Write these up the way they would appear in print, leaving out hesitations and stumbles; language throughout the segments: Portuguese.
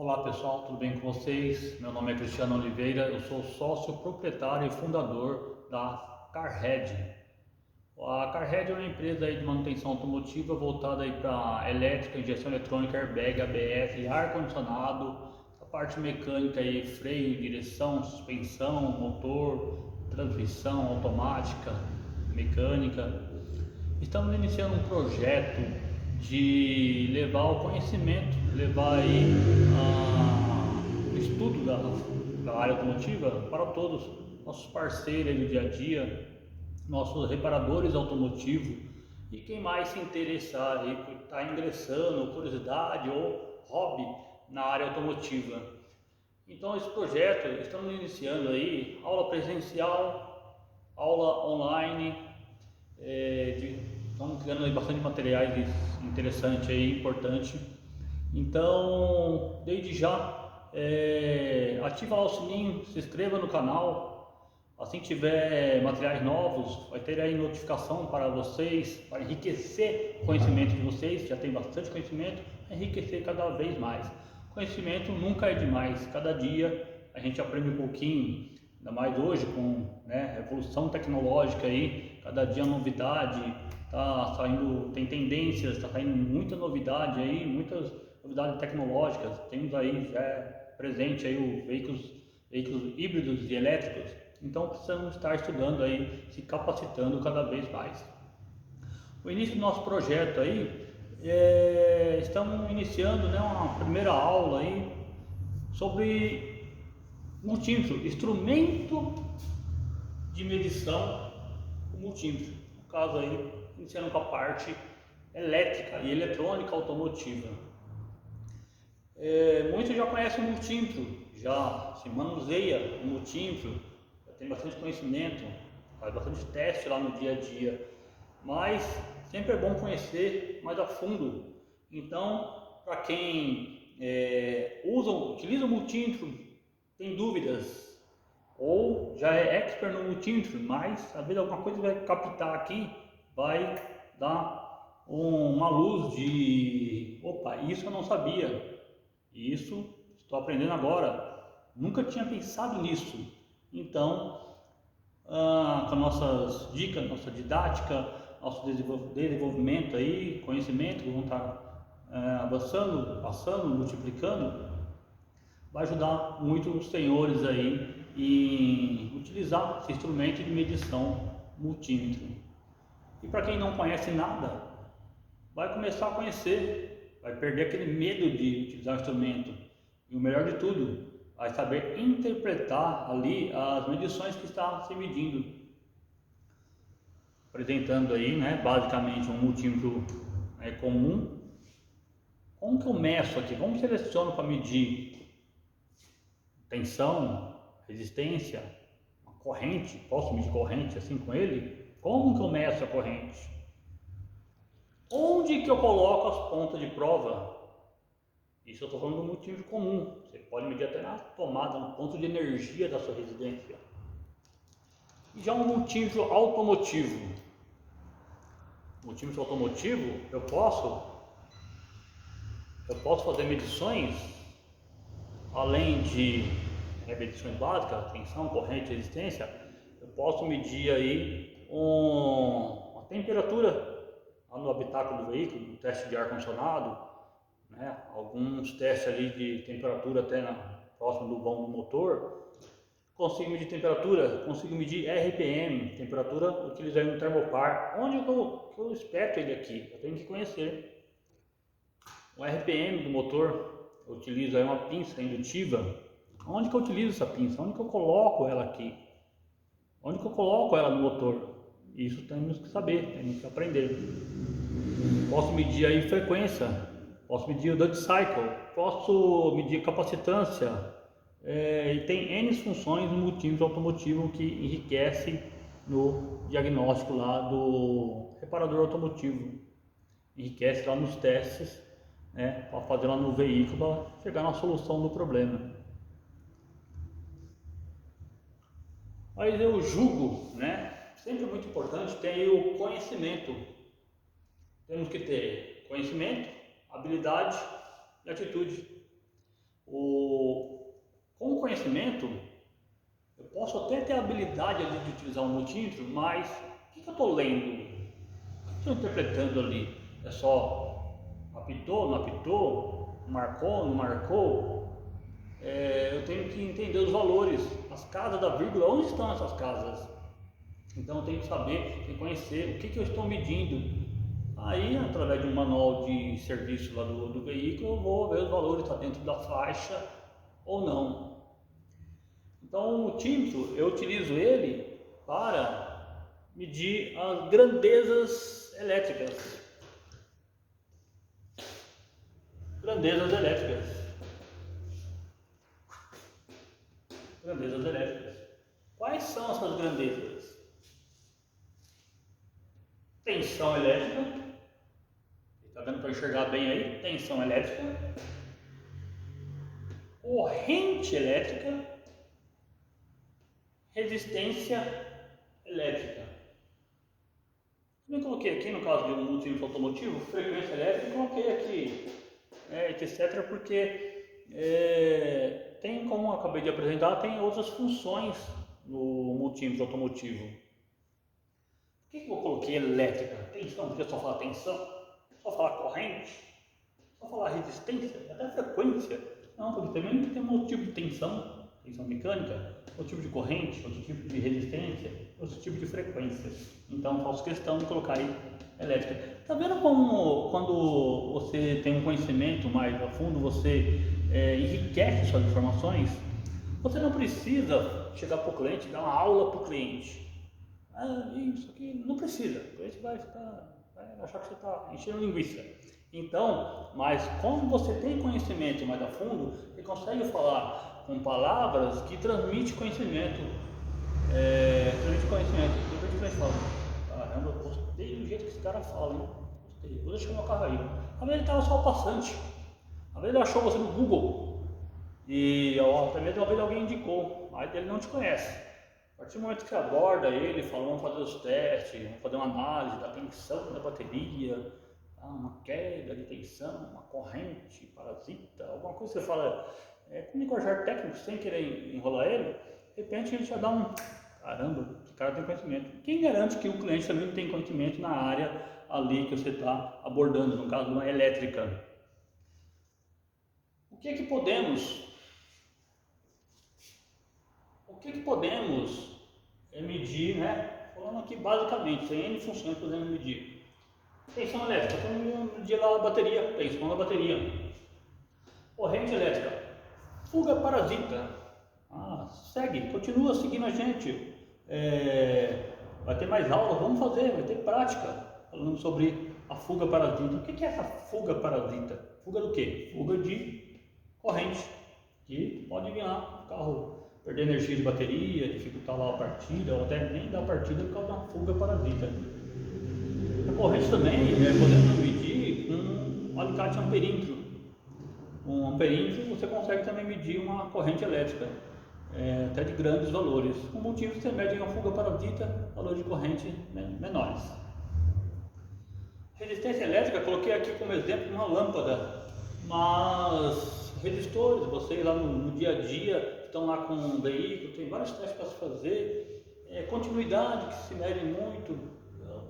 Olá pessoal, tudo bem com vocês? Meu nome é Cristiano Oliveira, eu sou sócio proprietário e fundador da Carhead. A Carhead é uma empresa aí de manutenção automotiva voltada aí para elétrica, injeção eletrônica, airbag, ABS, ar-condicionado, a parte mecânica aí, freio, direção, suspensão, motor, transmissão automática, mecânica. Estamos iniciando um projeto de levar o conhecimento, levar aí o estudo da área automotiva para todos nossos parceiros do dia a dia, nossos reparadores automotivos e quem mais se interessar aí por estar ingressando, curiosidade ou hobby na área automotiva. Então esse projeto estamos iniciando aí aula presencial, aula online, estamos criando aí bastante materiais interessantes aí, importante. Então, desde já, ativa lá o sininho, se inscreva no canal. Assim que tiver materiais novos, vai ter aí notificação para vocês, para enriquecer o conhecimento de vocês. Já tem bastante conhecimento, enriquecer cada vez mais. Conhecimento nunca é demais, cada dia a gente aprende um pouquinho, ainda mais hoje com, né, revolução tecnológica aí, cada dia novidade, tá saindo, tem tendências, tá saindo muita novidade aí, muitas novidades tecnológicas. Temos aí já presente aí os veículos híbridos e elétricos. Então precisamos estar estudando aí, se capacitando cada vez mais. O início do nosso projeto aí, estamos iniciando, né, uma primeira aula aí sobre multímetro, instrumento de medição multímetro. No caso aí, iniciando com a parte elétrica e eletrônica automotiva. Muitos já conhecem o multímetro, já se manuseia o multímetro, já tem bastante conhecimento, faz bastante teste lá no dia a dia, mas sempre é bom conhecer mais a fundo. Então, para quem utiliza o multímetro, tem dúvidas, ou já é expert no multímetro, mas às vezes alguma coisa vai captar aqui, vai dar uma luz de opa, isso eu não sabia, isso estou aprendendo agora, nunca tinha pensado nisso. Então, com nossas dicas, nossa didática, nosso desenvolvimento aí, conhecimento que vão estar avançando, passando, multiplicando, vai ajudar muito os senhores aí em utilizar esse instrumento de medição multímetro. E para quem não conhece nada, vai começar a conhecer, vai perder aquele medo de utilizar o instrumento. E o melhor de tudo, vai saber interpretar ali as medições que está se medindo. Apresentando aí, né, basicamente um multímetro comum. Como que eu meço aqui? Como seleciono para medir tensão, resistência, uma corrente? Posso medir corrente assim com ele? Como que eu meço a corrente? Onde que eu coloco as pontas de prova? Isso eu estou falando do multímetro comum. Você pode medir até na tomada, no ponto de energia da sua residência. E já um multímetro automotivo. Multímetro automotivo, eu posso fazer medições, além de medições básicas, tensão, corrente, resistência. Eu posso medir aí uma temperatura lá no habitáculo do veículo, no teste de ar-condicionado, né? Alguns testes ali de temperatura até próximo do vão do motor. Consigo medir temperatura, consigo medir RPM, temperatura utilizando o termopar. Onde que eu espeto ele aqui? Eu tenho que conhecer. O RPM do motor, eu utilizo aí uma pinça indutiva. Onde que eu utilizo essa pinça? Onde que eu coloco ela aqui? Onde que eu coloco ela no motor? Isso temos que saber, temos que aprender. Posso medir aí frequência, posso medir o duty cycle, posso medir capacitância, e tem N funções no multímetro automotivo que enriquece no diagnóstico lá do reparador automotivo, enriquece lá nos testes, né, para fazer lá no veículo, para chegar na solução do problema. Mas eu julgo, né, sempre muito importante ter o conhecimento. Temos que ter conhecimento, habilidade e atitude. Com o conhecimento, eu posso até ter a habilidade ali de utilizar um multímetro, mas o que eu estou lendo? O que eu estou interpretando ali? É só apitou, não apitou, marcou, não marcou? Eu tenho que entender os valores, as casas da vírgula, onde estão essas casas? Então eu tenho que saber, tenho que conhecer o que eu estou medindo. Aí, através de um manual de serviço lá do veículo, eu vou ver os valores, está dentro da faixa ou não. Então, o multímetro, eu utilizo ele para medir as grandezas elétricas. Grandezas elétricas. Grandezas elétricas. Quais são essas grandezas? Tensão elétrica. Está dando para enxergar bem aí? Tensão elétrica. Corrente elétrica. Resistência elétrica. Eu coloquei aqui, no caso de um multímetro automotivo, frequência elétrica, coloquei aqui, etc, porque tem, como eu acabei de apresentar, tem outras funções no multímetro automotivo. Por que eu coloquei elétrica? Tensão, porque só falar tensão, só falar corrente, só falar resistência, até frequência. Não, porque também tem um outro tipo de tensão mecânica, outro tipo de corrente, outro tipo de resistência, outro tipo de frequência. Então faço questão de colocar aí elétrica. Tá vendo como quando você tem um conhecimento mais a fundo, você enriquece suas informações? Você não precisa chegar para o cliente e dar uma aula para o cliente. Isso aqui não precisa, o cliente vai achar que você está enchendo linguiça. Então, mas como você tem conhecimento mais a fundo, você consegue falar com palavras que transmitem conhecimento. Transmite conhecimento. Depois que a gente fala, caramba, eu gostei do jeito que esse cara fala, hein? Gostei, vou deixar meu carro aí. Às vezes ele estava só passante, às vezes ele achou você no Google, e até mesmo uma vez alguém indicou, aí ele não te conhece. A partir do momento que você aborda ele, fala, vamos fazer os testes, vamos fazer uma análise da tensão da bateria, uma queda de tensão, uma corrente parasita, alguma coisa que você fala, com um linguajar técnico, sem querer enrolar ele, de repente a gente já dá um, caramba, esse cara tem conhecimento. Quem garante que o cliente também não tem conhecimento na área ali que você está abordando, no caso de uma elétrica? O que podemos medir, né? Falando aqui basicamente, tem N funções que podemos medir. Tensão elétrica, podemos medir lá a bateria, tensão da bateria. Corrente elétrica, fuga parasita. Continua seguindo a gente. Vai ter mais aula, vamos fazer, vai ter prática falando sobre a fuga parasita. O que é essa fuga parasita? Fuga do quê? Fuga de corrente, que pode vir lá, o carro perder energia de bateria, dificultar lá a partida, ou até nem dar partida por causa da fuga parasita. A corrente também podemos medir com um alicate amperímetro. Um amperímetro você consegue também medir uma corrente elétrica, até de grandes valores. Com multímetro você mede uma fuga parasita, valor de corrente menores. Resistência elétrica, coloquei aqui como exemplo uma lâmpada, mas resistores, vocês lá no dia a dia estão lá com um veículo, tem vários testes para se fazer, continuidade que se mede muito,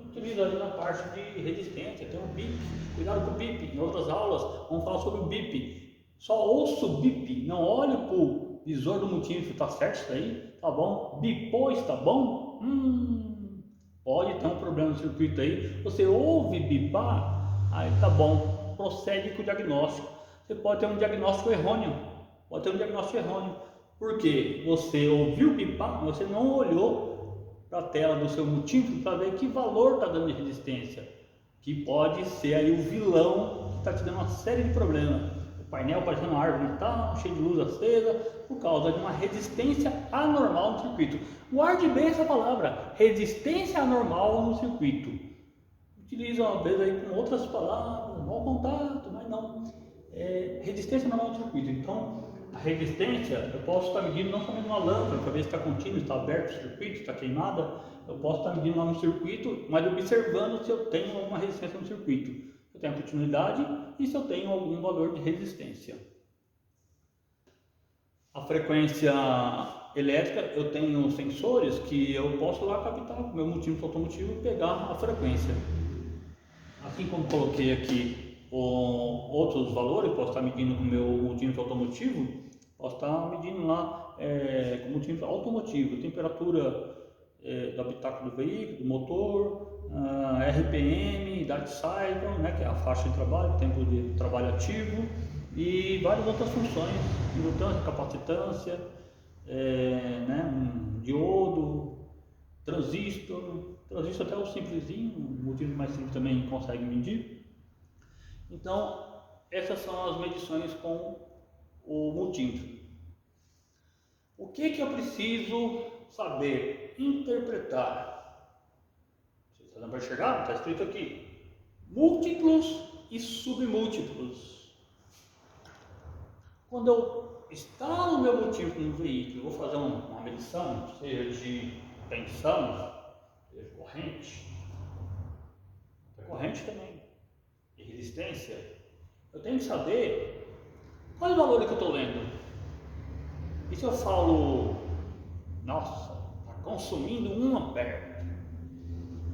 utiliza ali na parte de resistência, tem um bip, cuidado com o bip, em outras aulas vamos falar sobre o bip, só ouço o bip, não olhe para o visor do multímetro, tá certo isso aí? Tá bom? Bipou, está bom? Pode ter um problema no circuito aí, você ouve bipar, aí tá bom, procede com o diagnóstico. Você pode ter um diagnóstico errôneo, porque você ouviu bipar, mas você não olhou para a tela do seu multímetro para ver que valor está dando de resistência, que pode ser aí o vilão que está te dando uma série de problemas. O painel parecendo uma árvore Natal, cheio de luz acesa, por causa de uma resistência anormal no circuito. Guarde bem essa palavra, resistência anormal no circuito. Utiliza uma vez aí com outras palavras, mau contato, mas não. Resistência anormal no circuito. Então, a resistência, eu posso estar medindo não somente uma lâmpada, para ver se está contínuo, está aberto o circuito, está queimada. Eu posso estar medindo lá no circuito, mas observando se eu tenho alguma resistência no circuito. Se eu tenho continuidade e se eu tenho algum valor de resistência. A frequência elétrica, eu tenho sensores que eu posso lá captar o meu multímetro automotivo e pegar a frequência. Assim como coloquei aqui outros valores, posso estar medindo com o meu multímetro automotivo, posso estar medindo lá com o multímetro automotivo, temperatura do habitáculo do veículo, do motor, RPM, idade cycle, né, que é a faixa de trabalho, tempo de trabalho ativo, e várias outras funções, indutância, capacitância, né, diodo, transistor até o simplesinho, o multímetro mais simples também consegue medir. Então, essas são as medições com o multímetro. O que eu preciso saber? Interpretar. Vocês estão para enxergar? Está escrito aqui. Múltiplos e submúltiplos. Quando eu instalo o meu multímetro no veículo, vou fazer uma medição, seja de tensão, seja de corrente também, e resistência, eu tenho que saber qual é o valor que eu estou lendo. E se eu falo, nossa, está consumindo 1 ampere,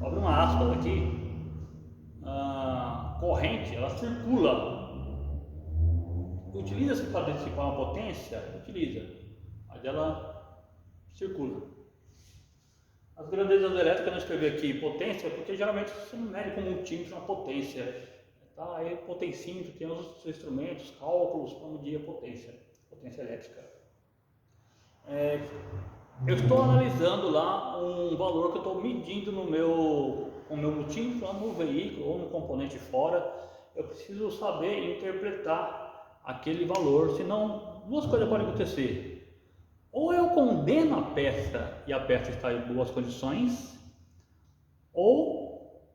abre uma aspas aqui, a corrente, ela circula. Utiliza-se para dissipar uma potência? Utiliza, mas ela circula. As grandezas elétricas eu não escrevi aqui potência, porque geralmente você não mede com multímetro uma potência. Tá? Aí potencímetro tem os instrumentos, cálculos para medir a potência elétrica. Eu estou analisando lá um valor que eu estou medindo com o meu multímetro, no veículo ou no componente fora. Eu preciso saber interpretar aquele valor, senão duas coisas podem acontecer. Ou eu condeno a peça e a peça está em boas condições, ou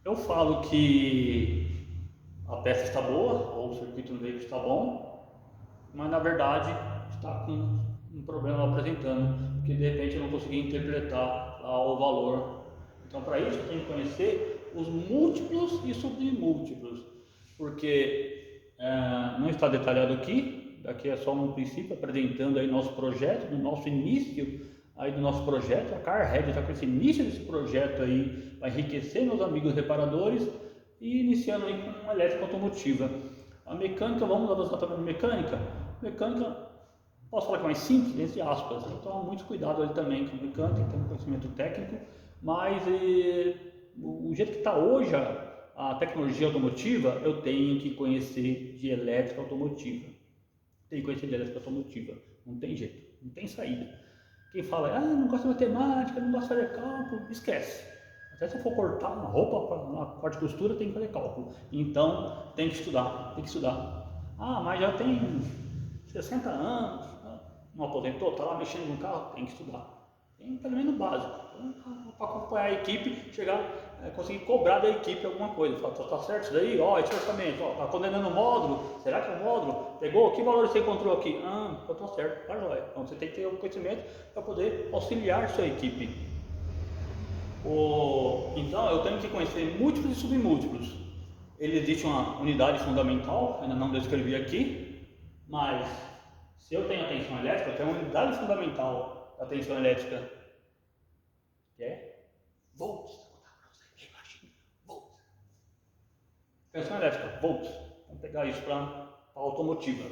eu falo que a peça está boa, ou o circuito do veículo está bom, mas na verdade está com um problema apresentando, porque de repente eu não consegui interpretar lá o valor. Então, para isso eu tenho que conhecer os múltiplos e submúltiplos, porque não está detalhado aqui é só um princípio apresentando aí nosso projeto, no nosso início aí do nosso projeto. A CarRed está com esse início desse projeto aí, vai enriquecer meus amigos reparadores e iniciando aí com uma elétrica automotiva. A mecânica, vamos avançar também na mecânica. Mecânica, posso falar que é mais simples, entre aspas, então muito cuidado ali também com a mecânica, tem um conhecimento técnico, mas o jeito que está hoje a tecnologia automotiva, eu tenho que conhecer de elétrica automotiva. Tenho que conhecer de elétrica automotiva. Não tem jeito, não tem saída. Quem fala, não gosta de matemática, não gosta de fazer cálculo, esquece. Até se eu for cortar uma roupa, uma corte de costura, tem que fazer cálculo. Então, tem que estudar, mas já tem 60 anos, não aposentou, está lá mexendo no carro, tem que estudar. Tem pelo menos básico, para acompanhar a equipe, conseguir cobrar da equipe alguma coisa. Fala, tá certo isso daí? Esse orçamento, está condenando o módulo, será que é o módulo? Pegou? Que valor você encontrou aqui? Tá certo, tá jóia. Então você tem que ter o conhecimento para poder auxiliar sua equipe. Então eu tenho que conhecer múltiplos e submúltiplos. Ele existe uma unidade fundamental, ainda não descrevi aqui, mas se eu tenho a tensão elétrica, eu tenho uma unidade fundamental da tensão elétrica, que é volts. Volts. Tensão elétrica, volts. Vamos pegar isso para a automotiva.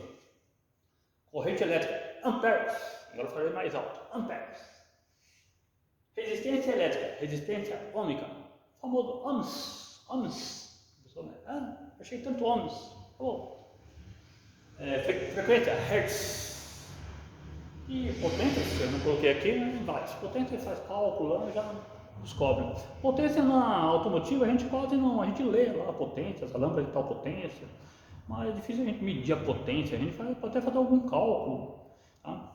Corrente elétrica, amperes. Agora eu falei mais alto, amperes. Resistência elétrica, resistência ômica, famoso ohms. Achei tanto ohms. Tá bom. Frequência, hertz. E potência, se eu não coloquei aqui, várias. Potência faz cálculo, já descobre. Potência na automotiva, a gente lê lá a potência, essa lâmpada de tal potência, mas é difícil a gente medir a potência, a gente pode até fazer algum cálculo. Tá?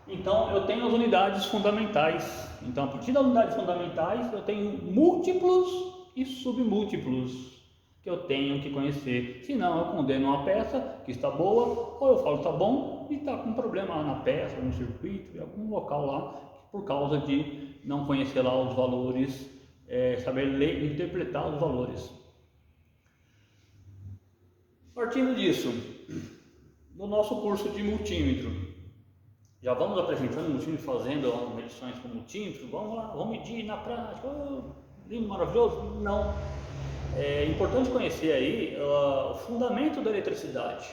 Então, eu tenho as unidades fundamentais. Então, a partir das unidades fundamentais, eu tenho múltiplos e submúltiplos que eu tenho que conhecer. Senão, eu condeno uma peça que está boa, ou eu falo que está bom e está com problema na peça, no circuito, em algum local lá, por causa de não conhecer lá os valores, saber ler e interpretar os valores. Partindo disso, no nosso curso de multímetro, já vamos apresentando o multímetro, fazendo medições com multímetro, vamos lá, vamos medir na prática, lindo, maravilhoso? Não. É importante conhecer aí o fundamento da eletricidade.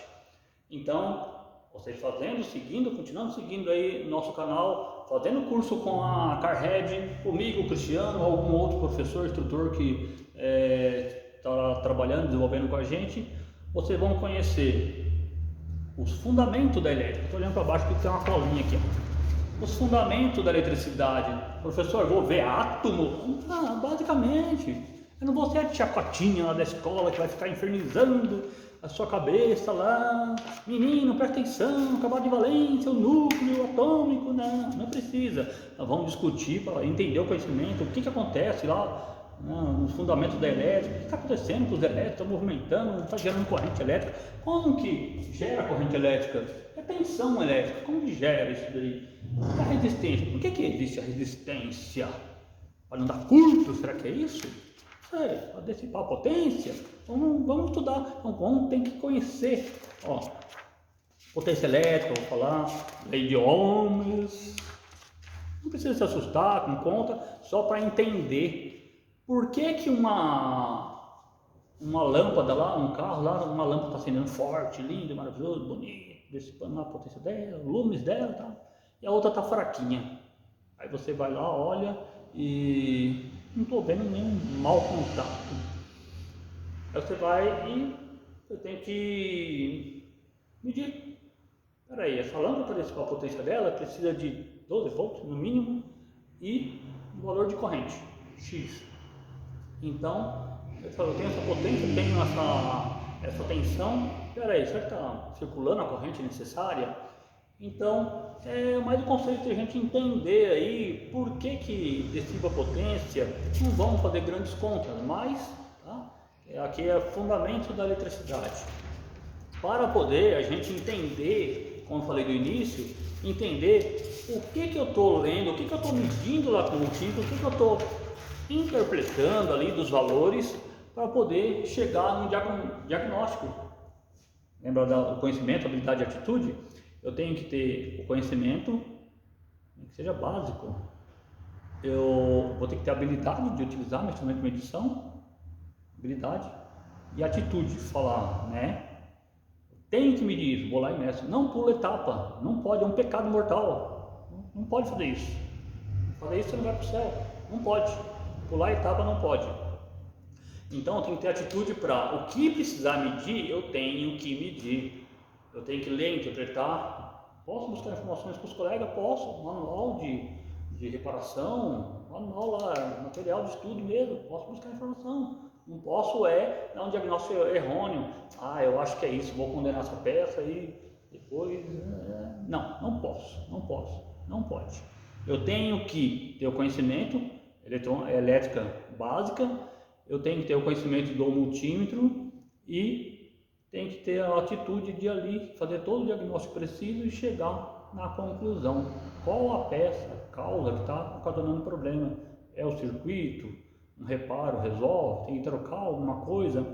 Então, vocês continuando seguindo aí nosso canal, fazendo curso com a Carhead, comigo, o Cristiano, algum outro professor, instrutor que está trabalhando, desenvolvendo com a gente, vocês vão conhecer os fundamentos da elétrica. Estou olhando para baixo porque tem uma colinha aqui. Os fundamentos da eletricidade. Professor, vou ver átomo? Basicamente. Eu não vou ser a chacotinha lá da escola que vai ficar infernizando a sua cabeça lá. Menino, presta atenção, acabado de valência, o núcleo atômico. Não precisa. Nós vamos discutir para entender o conhecimento, o que acontece lá. Os fundamentos da elétrica, o que está acontecendo com os elétricos, estão movimentando, está gerando corrente elétrica, como que gera corrente elétrica? É tensão elétrica, como que gera isso daí? A resistência, por que existe a resistência? Para não dar curto, será que é isso? Sério, para dissipar a potência? Vamos estudar, então tem que conhecer, potência elétrica, vou falar, lei de Ohms, não precisa se assustar com conta, só para entender. Por que uma lâmpada lá, um carro lá, uma lâmpada está acendendo forte, lindo, maravilhoso, bonito, dissipando a potência dela, o lumes dela, tá? E a outra está fraquinha. Aí você vai lá, olha e não estou vendo nenhum mau contato. Aí você vai e você tem que medir. Peraí, essa lâmpada para dissipar a potência dela precisa de 12 volts no mínimo e um valor de corrente, X. Então, eu tenho essa potência, tenho essa tensão, peraí, será que está circulando a corrente necessária? Então, é mais o conceito de a gente entender aí por que dissipa a potência. Não vamos fazer grandes contas, mas aqui é o fundamento da eletricidade. Para poder a gente entender, como eu falei do início, entender o que eu estou lendo, o que eu estou medindo lá com o multímetro, o que eu estou interpretando ali dos valores para poder chegar no diagnóstico. Lembra do conhecimento, habilidade e atitude? Eu tenho que ter o conhecimento, que seja básico. Eu vou ter que ter a habilidade de utilizar o instrumento de medição, habilidade e atitude, falar, né? Tenho que medir isso, vou lá e meço. Não pula etapa, não pode, é um pecado mortal. Não pode fazer isso. Fazer isso você não vai para o céu, não pode. Pular etapa não pode. Então eu tenho que ter atitude para o que precisar medir, eu tenho que medir. Eu tenho que ler, interpretar. Posso buscar informações com os colegas? Posso. Manual de reparação, manual lá, material de estudo mesmo. Posso buscar informação. Não posso dar um diagnóstico errôneo. Eu acho que é isso, vou condenar essa peça e depois... Não pode. Eu tenho que ter o conhecimento elétrica básica, eu tenho que ter o conhecimento do multímetro e tenho que ter a atitude de ali fazer todo o diagnóstico preciso e chegar na conclusão. Qual a peça, a causa que está ocasionando o problema? É o circuito? Um reparo resolve? Tem que trocar alguma coisa?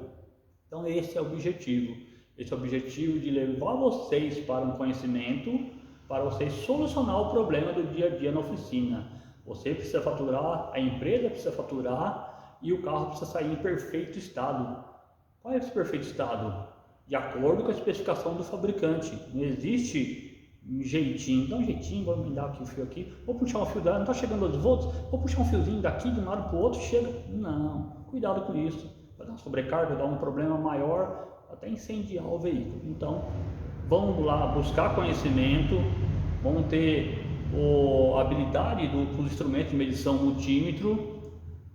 Então esse é o objetivo. Esse é o objetivo de levar vocês para um conhecimento, para vocês solucionar o problema do dia a dia na oficina. Você precisa faturar, a empresa precisa faturar e o carro precisa sair em perfeito estado. Qual é esse perfeito estado? De acordo com a especificação do fabricante. Não existe um jeitinho, dá um jeitinho, vou me dar aqui o fio aqui, vou puxar um fio dela, não está chegando 12 volts, vou puxar um fiozinho daqui de um lado para o outro, chega. Não, cuidado com isso. Vai dar uma sobrecarga, vai dar um problema maior, até incendiar o veículo. Então, vamos lá buscar conhecimento, vamos ter a habilidade dos instrumentos de medição multímetro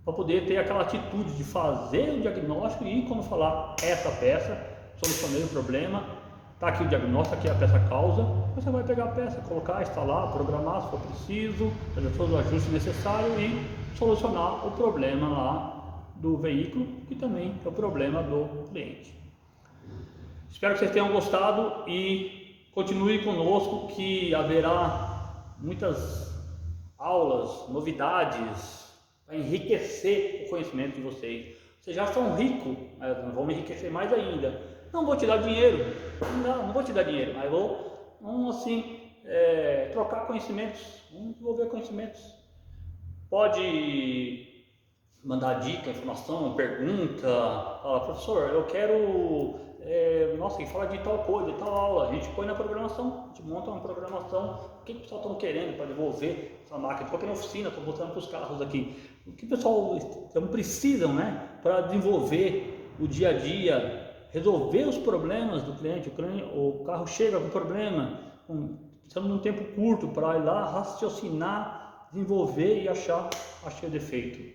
para poder ter aquela atitude de fazer o diagnóstico e quando falar essa peça, solucionei o problema, está aqui o diagnóstico, aqui é a peça causa, você vai pegar a peça, colocar, instalar, programar se for preciso, fazer todos os ajustes necessários e solucionar o problema lá do veículo, que também é o problema do cliente. Espero que vocês tenham gostado e continue conosco que haverá muitas aulas, novidades para enriquecer o conhecimento de vocês. Vocês já são ricos, mas vamos enriquecer mais ainda. Não vou te dar dinheiro, não vou te dar dinheiro, mas vamos assim, trocar conhecimentos, vamos desenvolver conhecimentos. Pode mandar dica, informação, pergunta, fala, professor, eu quero, nossa, que fala de tal coisa, de tal aula, a gente põe na programação, a gente monta uma programação, o que o pessoal está querendo para desenvolver essa máquina, estou aqui na oficina, estou voltando para os carros aqui, o que o pessoal precisam, né, para desenvolver o dia a dia, resolver os problemas do cliente, o carro chega com problema, precisando de um tempo curto para ir lá, raciocinar, desenvolver e achei o defeito.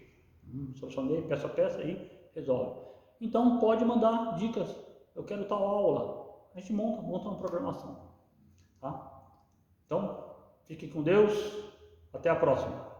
Solucionei peça a peça e resolve. Então pode mandar dicas, eu quero tal aula, a gente monta uma programação. Tá? Então, fique com Deus, até a próxima.